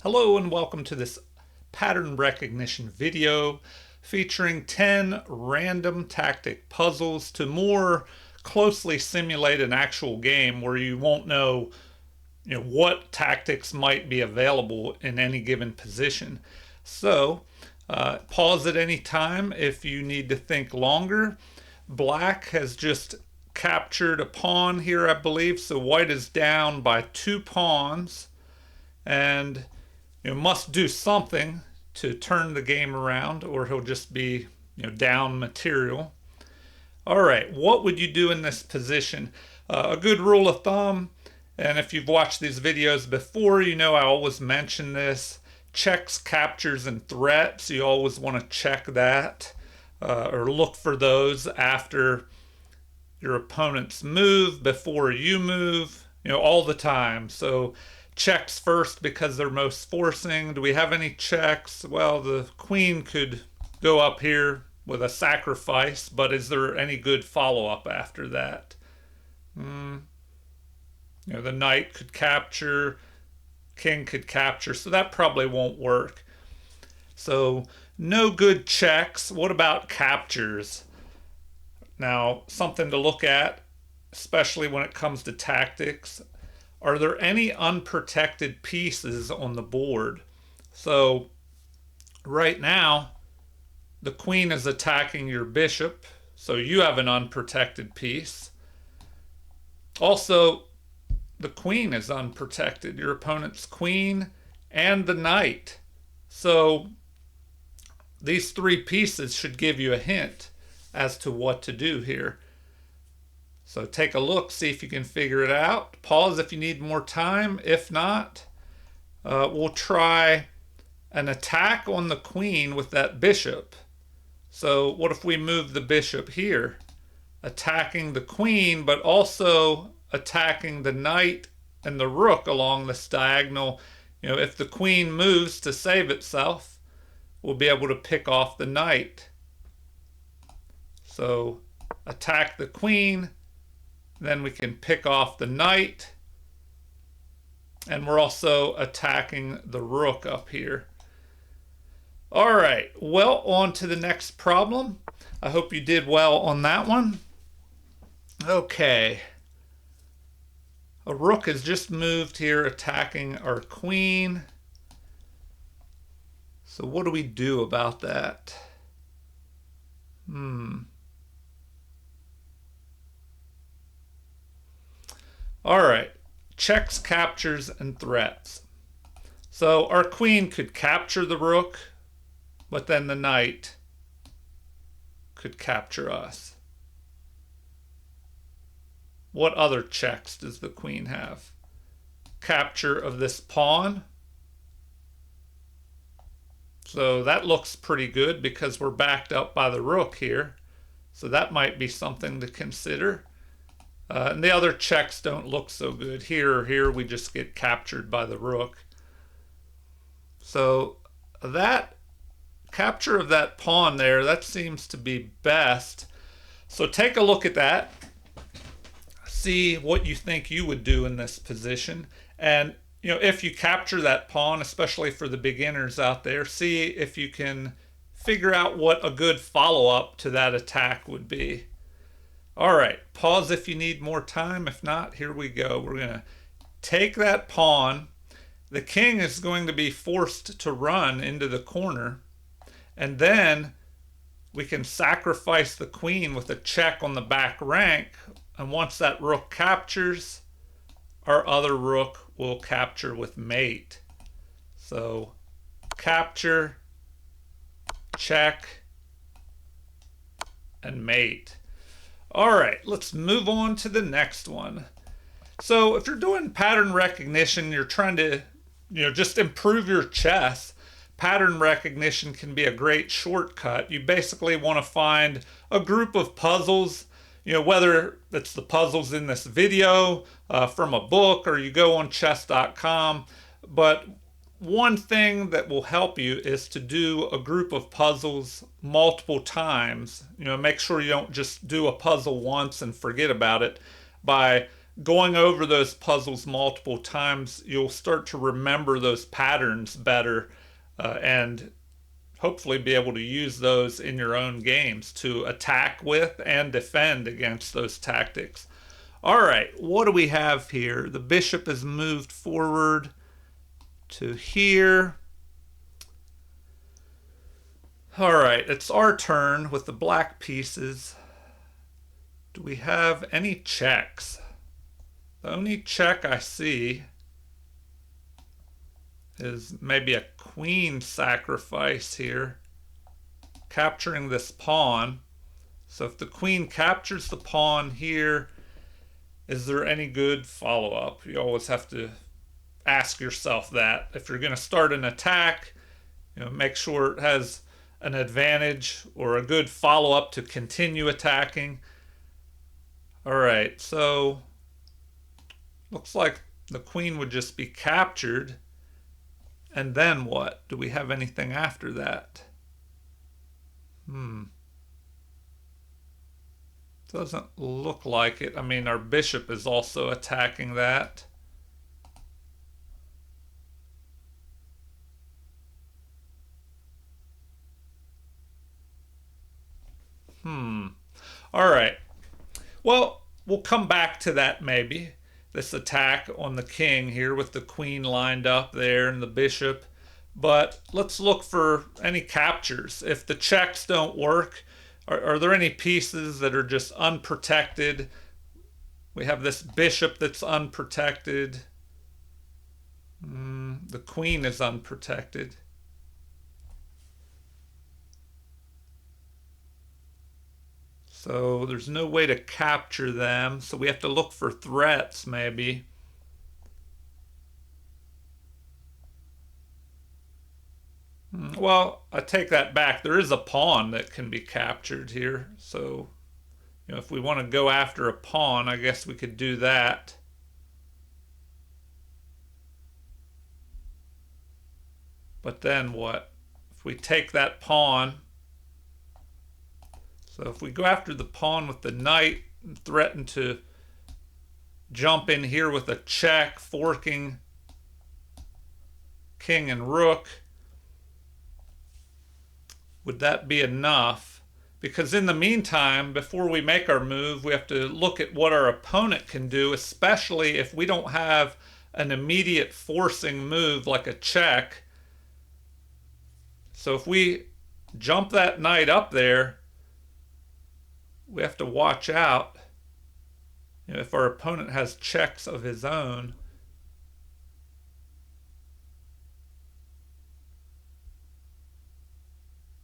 Hello and welcome to this pattern recognition video featuring 10 random tactic puzzles to more closely simulate an actual game where you won't know, what tactics might be available in any given position. So pause at any time if you need to think longer. Black has just captured a pawn here, I believe, so white is down by 2 pawns and must do something to turn the game around or he'll just be down material. All right, what would you do in this position? A good rule of thumb, and if you've watched these videos before, you know I always mention this: checks, captures, and threats. You always want to check that or look for those after your opponent's move, before you move, all the time. So checks first because they're most forcing. Do we have any checks? Well, the queen could go up here with a sacrifice, but is there any good follow-up after that? The knight could capture, king could capture, so that probably won't work. So no good checks. What about captures? Now, something to look at, especially when it comes to tactics. Are there any unprotected pieces on the board? So right now, the queen is attacking your bishop, so you have an unprotected piece. Also, the queen is unprotected, your opponent's queen and the knight. So these three pieces should give you a hint as to what to do here. So take a look, see if you can figure it out. Pause if you need more time. If not, we'll try an attack on the queen with that bishop. So what if we move the bishop here? Attacking the queen, but also attacking the knight and the rook along this diagonal. If the queen moves to save itself, we'll be able to pick off the knight. So attack the queen, then we can pick off the knight, and we're also attacking the rook up here. All right, well, on to the next problem. I hope you did well on that one. Okay. A rook has just moved here attacking our queen. So what do we do about that? All right, checks, captures, and threats. So our queen could capture the rook, but then the knight could capture us. What other checks does the queen have? Capture of this pawn. So that looks pretty good because we're backed up by the rook here. So that might be something to consider. And the other checks don't look so good. Here or here, we just get captured by the rook. So that capture of that pawn there, that seems to be best. So take a look at that. See what you think you would do in this position. And, if you capture that pawn, especially for the beginners out there, see if you can figure out what a good follow-up to that attack would be. All right, pause if you need more time. If not, here we go. We're going to take that pawn. The king is going to be forced to run into the corner. And then we can sacrifice the queen with a check on the back rank. And once that rook captures, our other rook will capture with mate. So capture, check, and mate. All right, let's move on to the next one. So if you're doing pattern recognition, you're trying to, just improve your chess, pattern recognition can be a great shortcut. You basically want to find a group of puzzles, whether it's the puzzles in this video from a book or you go on chess.com. But one thing that will help you is to do a group of puzzles multiple times. Make sure you don't just do a puzzle once and forget about it by going over those puzzles multiple times, you'll start to remember those patterns better, and hopefully be able to use those in your own games to attack with and defend against those tactics. All right, what do we have here? The bishop has moved forward to here. All right, it's our turn with the black pieces. Do we have any checks? The only check I see is maybe a queen sacrifice here, capturing this pawn. So if the queen captures the pawn here, is there any good follow-up? You always have to ask yourself that. If you're going to start an attack, make sure it has an advantage or a good follow-up to continue attacking. All right, so looks like the queen would just be captured. And then what? Do we have anything after that? Doesn't look like it. I mean, our bishop is also attacking that. All right. Well, we'll come back to that maybe. This attack on the king here with the queen lined up there and the bishop. But let's look for any captures. If the checks don't work, are there any pieces that are just unprotected? We have this bishop that's unprotected. The queen is unprotected. So there's no way to capture them. So we have to look for threats maybe. Well, I take that back. There is a pawn that can be captured here. So, if we want to go after a pawn, I guess we could do that. But then what? If we take that pawn, so if we go after the pawn with the knight and threaten to jump in here with a check, forking king and rook, would that be enough? Because in the meantime, before we make our move, we have to look at what our opponent can do, especially if we don't have an immediate forcing move like a check. So if we jump that knight up there, we have to watch out. If our opponent has checks of his own.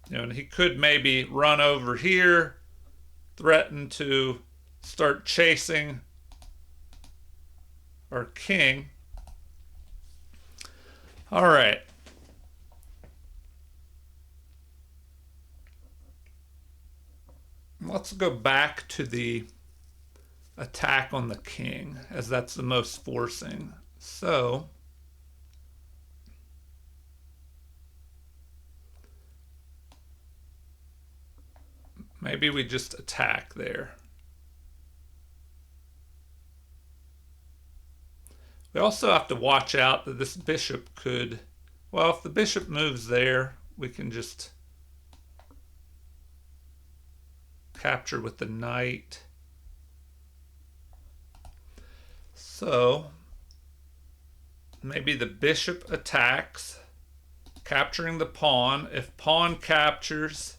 And he could maybe run over here, threaten to start chasing our king. All right. Let's go back to the attack on the king, as that's the most forcing. So maybe we just attack there. We also have to watch out that this bishop could, well, if the bishop moves there, we can just capture with the knight. So maybe the bishop attacks, capturing the pawn. If pawn captures,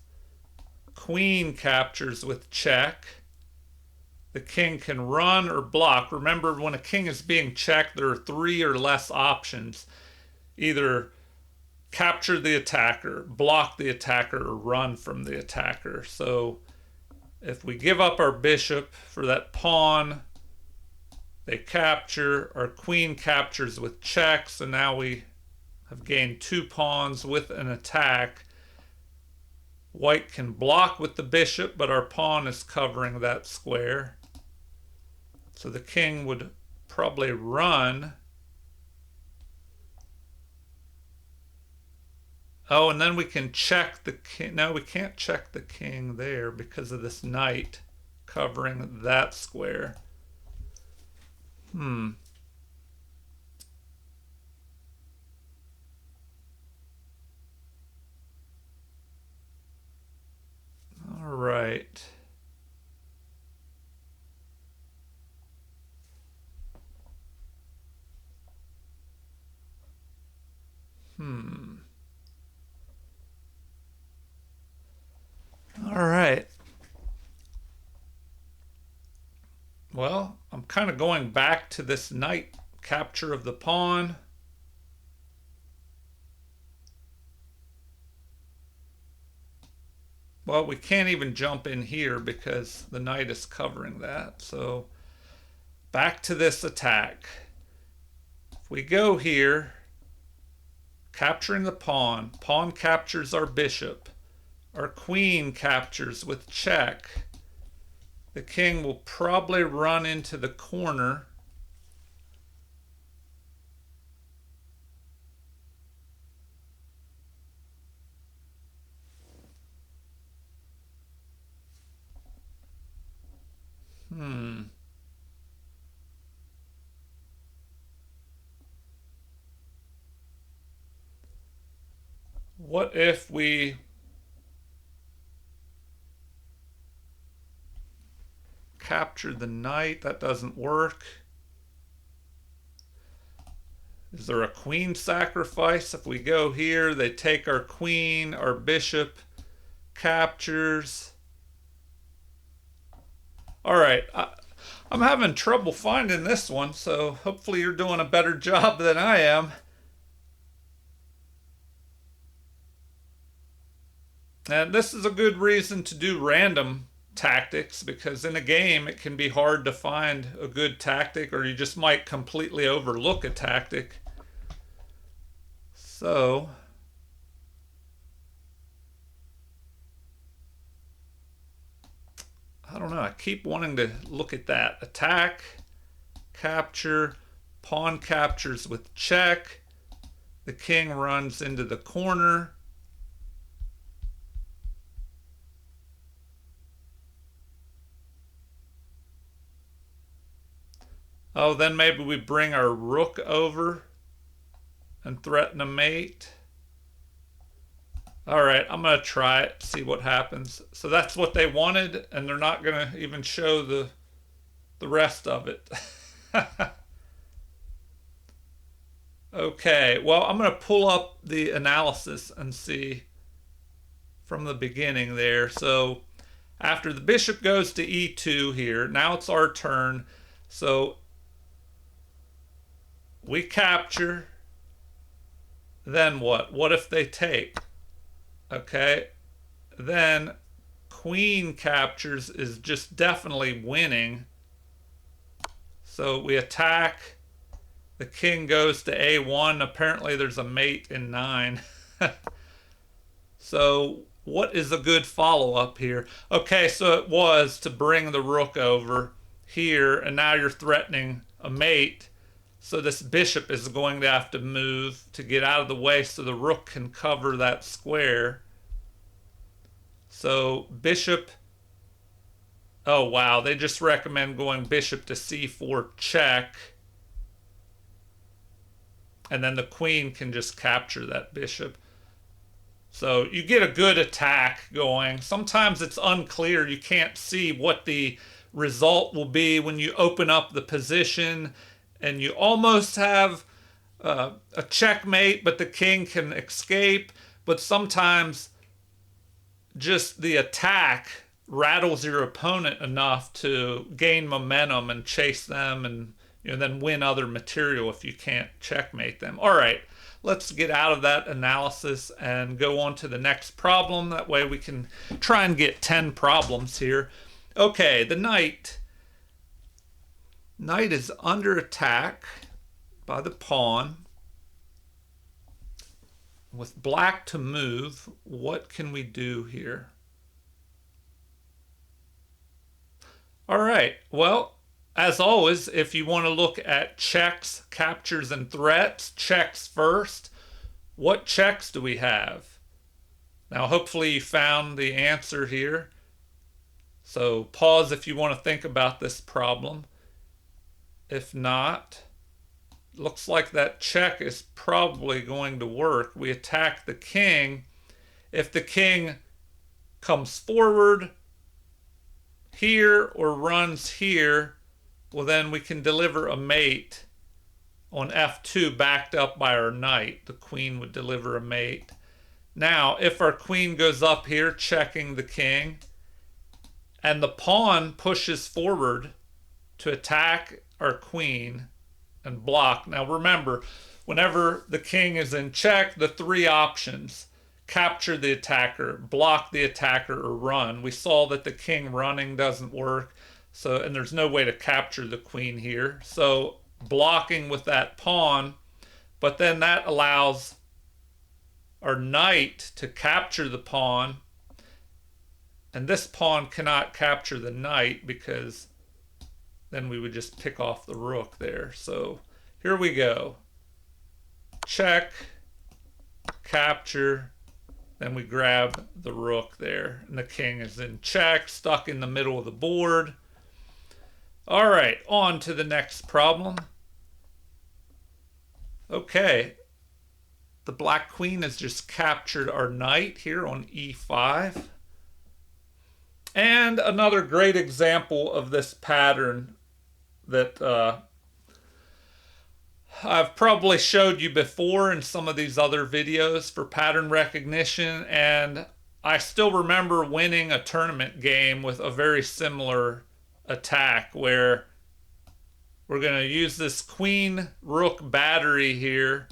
queen captures with check. The king can run or block. Remember, when a king is being checked, there are 3 or less options. Either capture the attacker, block the attacker, or run from the attacker. So if we give up our bishop for that pawn, they capture. Our queen captures with check. So now we have gained 2 pawns with an attack. White can block with the bishop, but our pawn is covering that square. So the king would probably run. Oh, and then we can check the king. No, we can't check the king there because of this knight covering that square. Hmm. All right. Hmm. All right. Well, I'm kind of going back to this knight capture of the pawn. Well, we can't even jump in here because the knight is covering that. So back to this attack. If we go here, capturing the pawn, pawn captures our bishop. Our queen captures with check. The king will probably run into the corner. Hmm. What if we capture the knight? That doesn't work. Is there a queen sacrifice? If we go here, they take our queen, our bishop captures. All right, I'm having trouble finding this one, so hopefully you're doing a better job than I am. And this is a good reason to do random tactics because in a game it can be hard to find a good tactic or you just might completely overlook a tactic. So, I don't know. I keep wanting to look at that. Attack, capture, pawn captures with check. The king runs into the corner. Oh, then maybe we bring our rook over and threaten a mate. All right, I'm going to try it, see what happens. So that's what they wanted, and they're not going to even show the rest of it. Okay, well, I'm going to pull up the analysis and see from the beginning there. So after the bishop goes to e2 here, now it's our turn. So we capture. Then what? What if they take? Okay, then queen captures is just definitely winning. So we attack. The king goes to a1. Apparently there's a mate in 9. So what is a good follow-up here? Okay, so it was to bring the rook over here, and now you're threatening a mate. So this bishop is going to have to move to get out of the way so the rook can cover that square. So bishop. Oh, wow. They just recommend going bishop to c4 check. And then the queen can just capture that bishop. So you get a good attack going. Sometimes it's unclear. You can't see what the result will be when you open up the position and you almost have a checkmate, but the king can escape. But sometimes just the attack rattles your opponent enough to gain momentum and chase them and then win other material if you can't checkmate them. All right, let's get out of that analysis and go on to the next problem. That way we can try and get 10 problems here. Okay, the knight. Knight is under attack by the pawn. With black to move, what can we do here? All right, well, as always, if you want to look at checks, captures, and threats, checks first. What checks do we have? Now, hopefully you found the answer here. So pause if you want to think about this problem. If not, looks like that check is probably going to work. We attack the king. If the king comes forward here or runs here, well, then we can deliver a mate on f2 backed up by our knight. The queen would deliver a mate. Now, if our queen goes up here checking the king and the pawn pushes forward to attack our queen and block. Now remember, whenever the king is in check, the three options: capture the attacker, block the attacker, or run. We saw that the king running doesn't work, so and there's no way to capture the queen here. So blocking with that pawn, but then that allows our knight to capture the pawn, and this pawn cannot capture the knight because then we would just pick off the rook there. So here we go. Check, capture, then we grab the rook there. And the king is in check, stuck in the middle of the board. All right, on to the next problem. Okay, the black queen has just captured our knight here on e5. And another great example of this pattern that I've probably showed you before in some of these other videos for pattern recognition, and I still remember winning a tournament game with a very similar attack where we're going to use this queen rook battery here,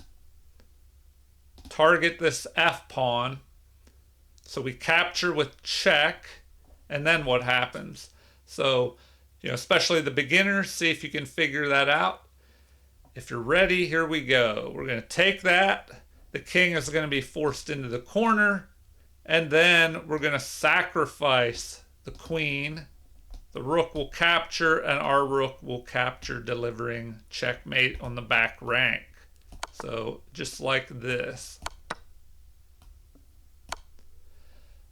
target this f pawn, so we capture with check, and then what happens? So, especially the beginners, see if you can figure that out. If you're ready, here we go. We're going to take that. The king is going to be forced into the corner, and then we're going to sacrifice the queen. The rook will capture, and our rook will capture, delivering checkmate on the back rank. So just like this.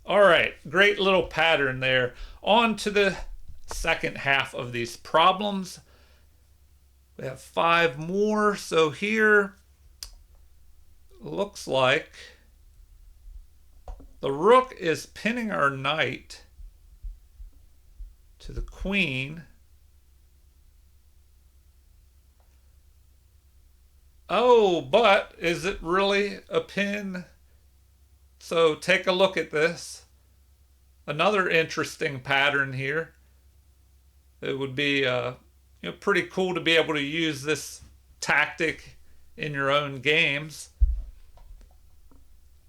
All right, great little pattern there. On to the second half of these problems. We have 5 more. So here looks like the rook is pinning our knight to the queen. Oh, but is it really a pin? So take a look at this. Another interesting pattern here. It would be pretty cool to be able to use this tactic in your own games.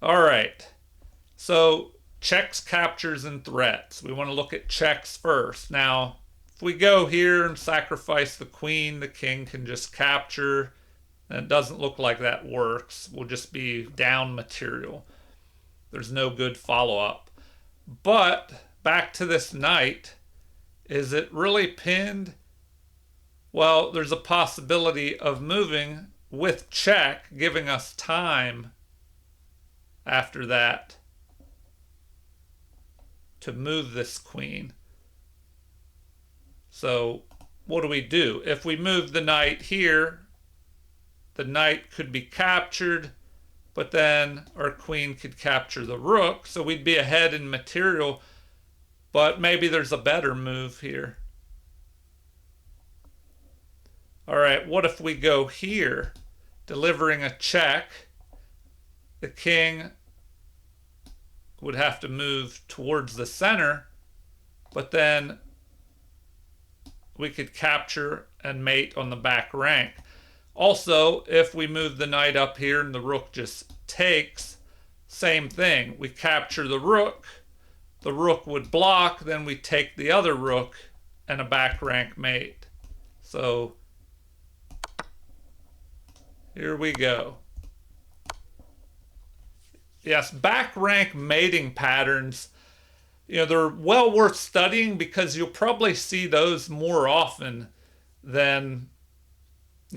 All right. So checks, captures, and threats. We want to look at checks first. Now, if we go here and sacrifice the queen, the king can just capture. And it doesn't look like that works. We'll just be down material. There's no good follow-up. But back to this knight. Is it really pinned? Well, there's a possibility of moving with check, giving us time after that to move this queen. So what do we do? If we move the knight here, the knight could be captured, but then our queen could capture the rook, so we'd be ahead in material, but maybe there's a better move here. All right, what if we go here, delivering a check? The king would have to move towards the center, but then we could capture and mate on the back rank. Also, if we move the knight up here and the rook just takes, same thing. We capture the rook would block, then we take the other rook and a back rank mate. So here we go. Yes, back rank mating patterns, they're well worth studying because you'll probably see those more often than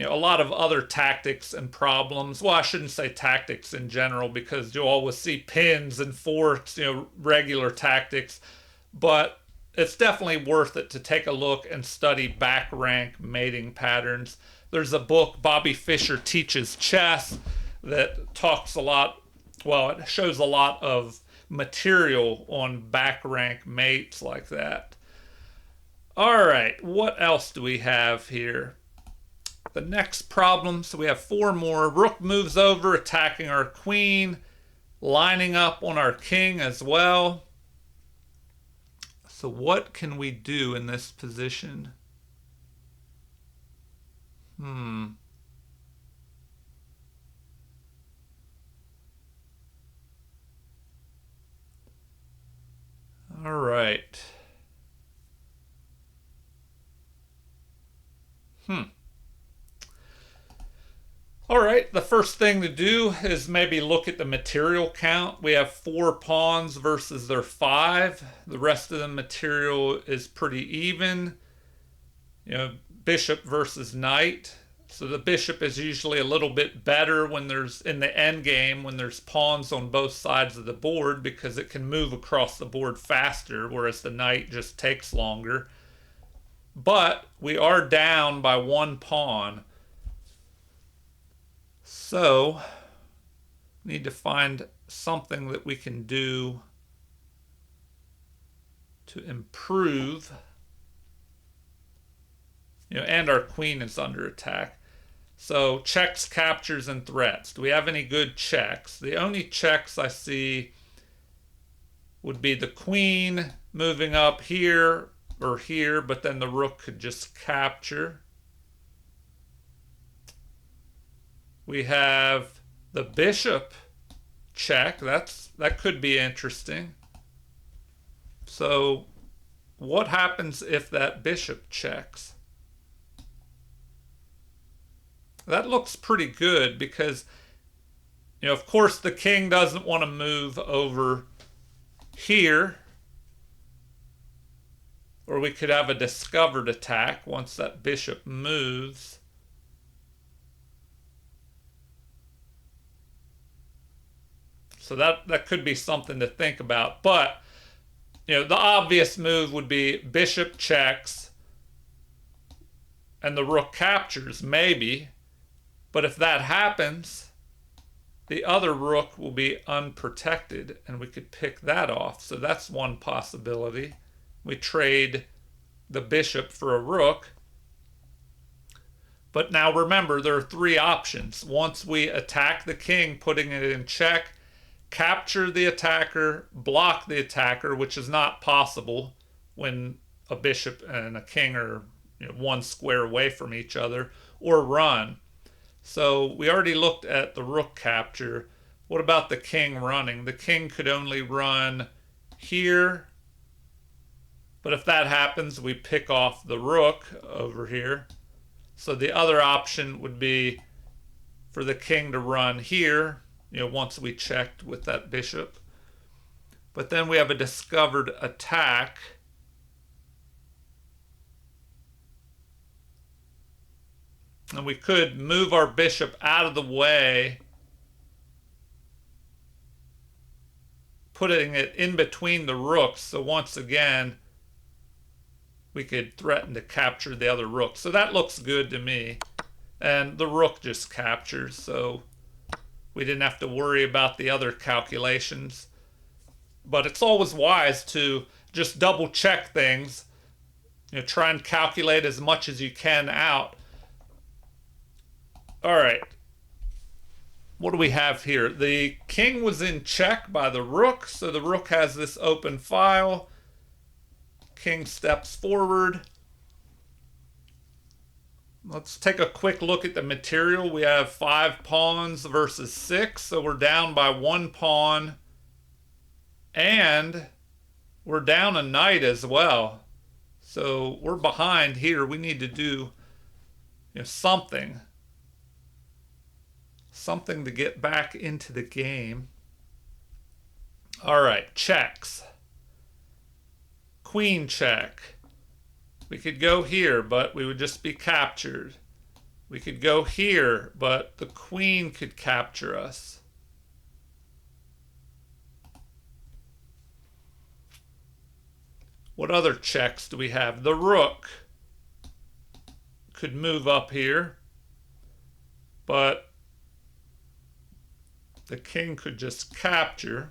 a lot of other tactics and problems. Well, I shouldn't say tactics in general because you'll always see pins and forks, regular tactics. But it's definitely worth it to take a look and study back rank mating patterns. There's a book, Bobby Fischer Teaches Chess, that talks a lot, well, it shows a lot of material on back rank mates like that. All right, what else do we have here? The next problem, so we have four more. Rook moves over, attacking our queen, lining up on our king as well. So what can we do in this position? All right. All right, the first thing to do is maybe look at the material count. We have 4 pawns versus their 5. The rest of the material is pretty even. You know, bishop versus knight. So the bishop is usually a little bit better when there's in the end game when there's pawns on both sides of the board because it can move across the board faster, whereas the knight just takes longer. But we are down by 1 pawn. So, need to find something that we can do to improve. You know, and our queen is under attack. So, checks, captures, and threats. Do we have any good checks? The only checks I see would be the queen moving up here or here, but then the rook could just capture. We have the bishop check. That could be interesting. So what happens if that bishop checks? That looks pretty good because, you know, of course the king doesn't want to move over here. Or we could have a discovered attack once that bishop moves. So that could be something to think about. But, you know, the obvious move would be bishop checks and the rook captures, maybe. But if that happens, the other rook will be unprotected and we could pick that off. So that's one possibility. We trade the bishop for a rook. But now remember, there are 3 options. Once we attack the king, putting it in check, capture the attacker, block the attacker, which is not possible when a bishop and a king are, you know, 1 square away from each other, or run. So we already looked at the rook capture. What about the king running? The king could only run here, but if that happens, we pick off the rook over here. So the other option would be for the king to run here, you know, once we checked with that bishop. But then we have a discovered attack. And we could move our bishop out of the way, putting it in between the rooks. So once again, we could threaten to capture the other rook. So that looks good to me. And the rook just captures, so we didn't have to worry about the other calculations. But it's always wise to just double check things. You know, try and calculate as much as you can out. All right. What do we have here? The king was in check by the rook, so the rook has this open file. King steps forward. Let's take a quick look at the material. We have 5 pawns versus 6, so we're down by 1 pawn. And we're down a knight as well. So we're behind here. We need to do, you know, something to get back into the game. All right, checks. Queen check. We could go here, but we would just be captured. We could go here, but the queen could capture us. What other checks do we have? The rook could move up here, but the king could just capture.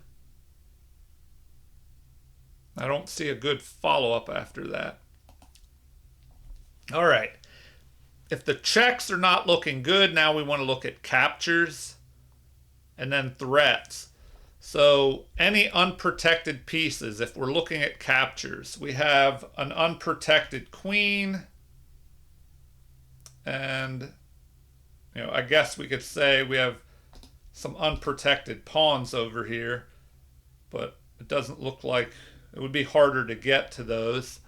I don't see a good follow-up after that. All right. If the checks are not looking good, now we want to look at captures and then threats. So any unprotected pieces, if we're looking at captures, we have an unprotected queen, and I guess we could say we have some unprotected pawns over here, but it doesn't look like it would be harder to get to those.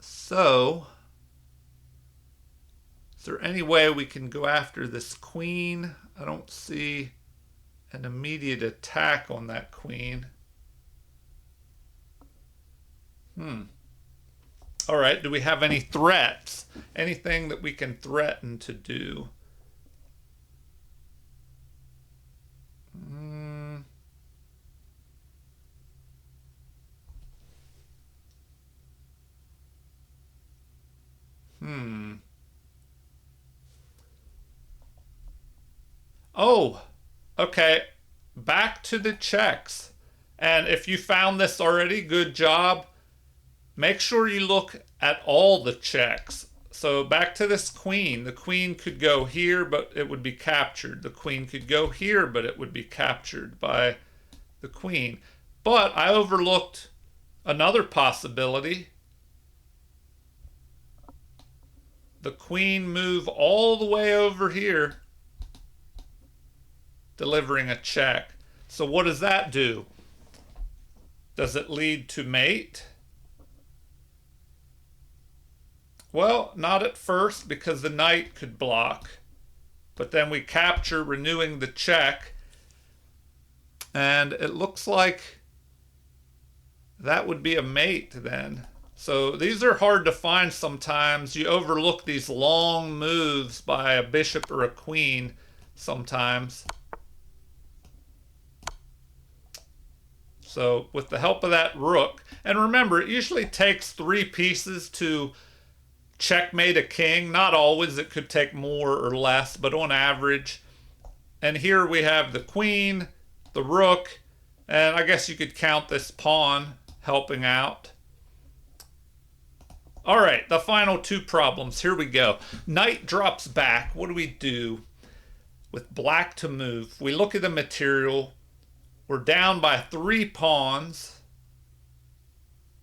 So, is there any way we can go after this queen? I don't see an immediate attack on that queen. All right, do we have any threats? Anything that we can threaten to do? Oh, okay. Back to the checks. And if you found this already, good job. Make sure you look at all the checks. So back to this queen. The queen could go here, but it would be captured. The queen could go here, but it would be captured by the queen. But I overlooked another possibility. The queen move all the way over here, delivering a check. So what does that do? Does it lead to mate? Well, not at first, because the knight could block. But then we capture, renewing the check. And it looks like that would be a mate then. So these are hard to find sometimes. You overlook these long moves by a bishop or a queen sometimes. So with the help of that rook, and remember, it usually takes 3 pieces to checkmate a king. Not always, it could take more or less, but on average. And here we have the queen, the rook, and I guess you could count this pawn helping out. All right, the final 2 problems. Here we go. Knight drops back. What do we do with black to move? We look at the material. We're down by 3 pawns,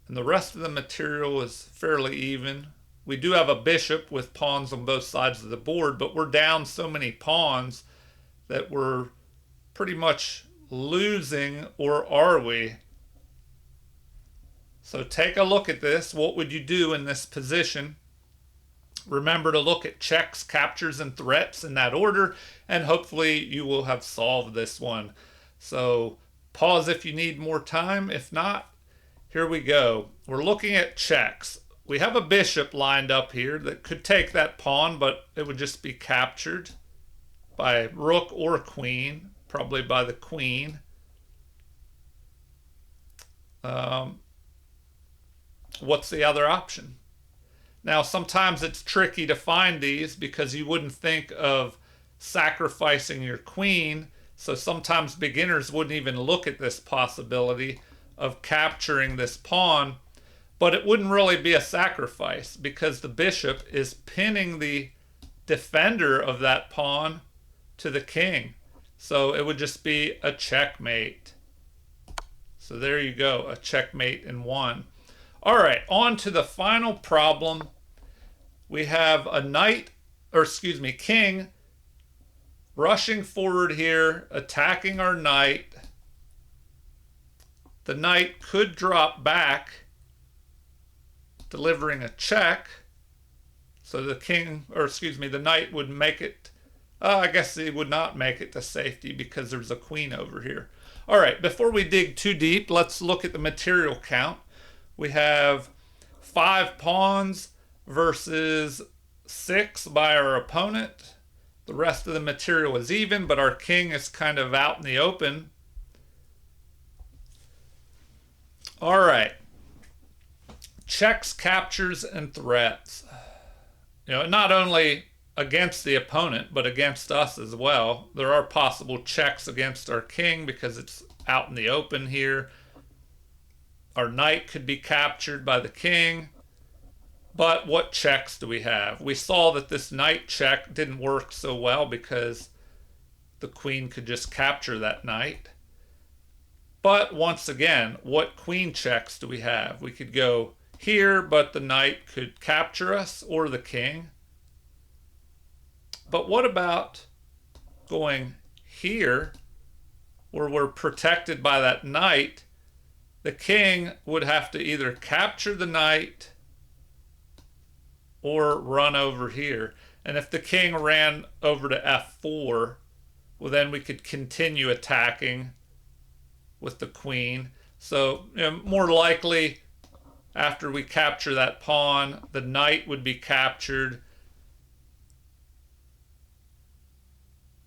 and the rest of the material is fairly even. We do have a bishop with pawns on both sides of the board, but we're down so many pawns that we're pretty much losing, or are we? So take a look at this. What would you do in this position? Remember to look at checks, captures, and threats in that order, and hopefully you will have solved this one. So pause if you need more time. If not, here we go. We're looking at checks. We have a bishop lined up here that could take that pawn, but it would just be captured by rook or queen, probably by the queen. What's the other option? Now, sometimes it's tricky to find these because you wouldn't think of sacrificing your queen. So sometimes beginners wouldn't even look at this possibility of capturing this pawn. But it wouldn't really be a sacrifice because the bishop is pinning the defender of that pawn to the king. So it would just be a checkmate. So there you go, a checkmate in 1. All right, on to the final problem. We have a king rushing forward here, attacking our knight. The knight could drop back, delivering a check. So the knight would make it, I guess he would not make it to safety because there's a queen over here. All right, before we dig too deep, let's look at the material count. We have 5 pawns versus 6 by our opponent. The rest of the material is even, but our king is kind of out in the open. All right. Checks, captures, and threats. Not only against the opponent, but against us as well. There are possible checks against our king because it's out in the open here. Our knight could be captured by the king. But what checks do we have? We saw that this knight check didn't work so well because the queen could just capture that knight. But once again, what queen checks do we have? We could go here, but the knight could capture us, or the king. But what about going here, where we're protected by that knight? The king would have to either capture the knight or run over here. And if the king ran over to f4, well, then we could continue attacking with the queen. So more likely, after we capture that pawn, the knight would be captured.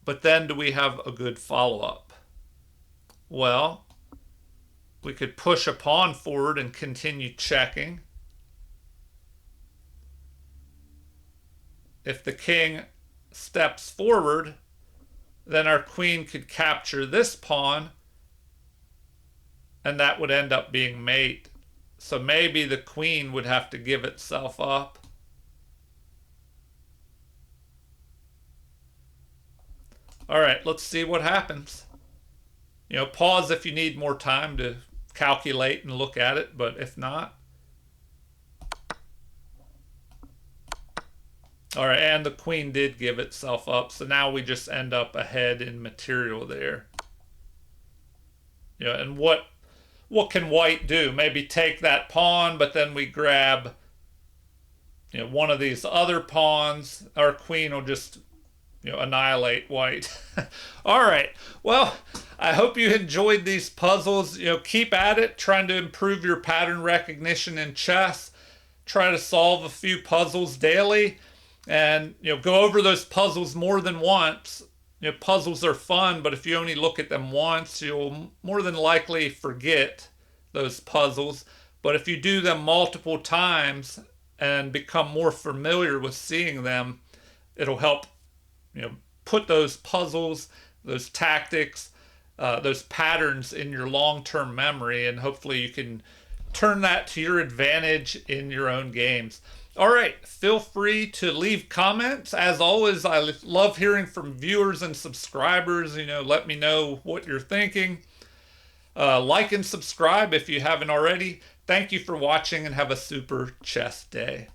But then do we have a good follow-up? Well, we could push a pawn forward and continue checking. If the king steps forward, then our queen could capture this pawn, and that would end up being mate. So maybe the queen would have to give itself up. All right, let's see what happens. Pause if you need more time to calculate and look at it, but if not. All right, and the queen did give itself up, so now we just end up ahead in material there. And what can white do? Maybe take that pawn, but then we grab one of these other pawns. Our queen will just annihilate white. All right. Well, I hope you enjoyed these puzzles. Keep at it, trying to improve your pattern recognition in chess. Try to solve a few puzzles daily, and go over those puzzles more than once. Puzzles are fun, but if you only look at them once, you'll more than likely forget those puzzles. But if you do them multiple times and become more familiar with seeing them, it'll help put those puzzles, those tactics, those patterns in your long-term memory, and hopefully you can turn that to your advantage in your own games. All right, feel free to leave comments. As always, I love hearing from viewers and subscribers. Let me know what you're thinking. Like and subscribe if you haven't already. Thank you for watching, and have a super chess day.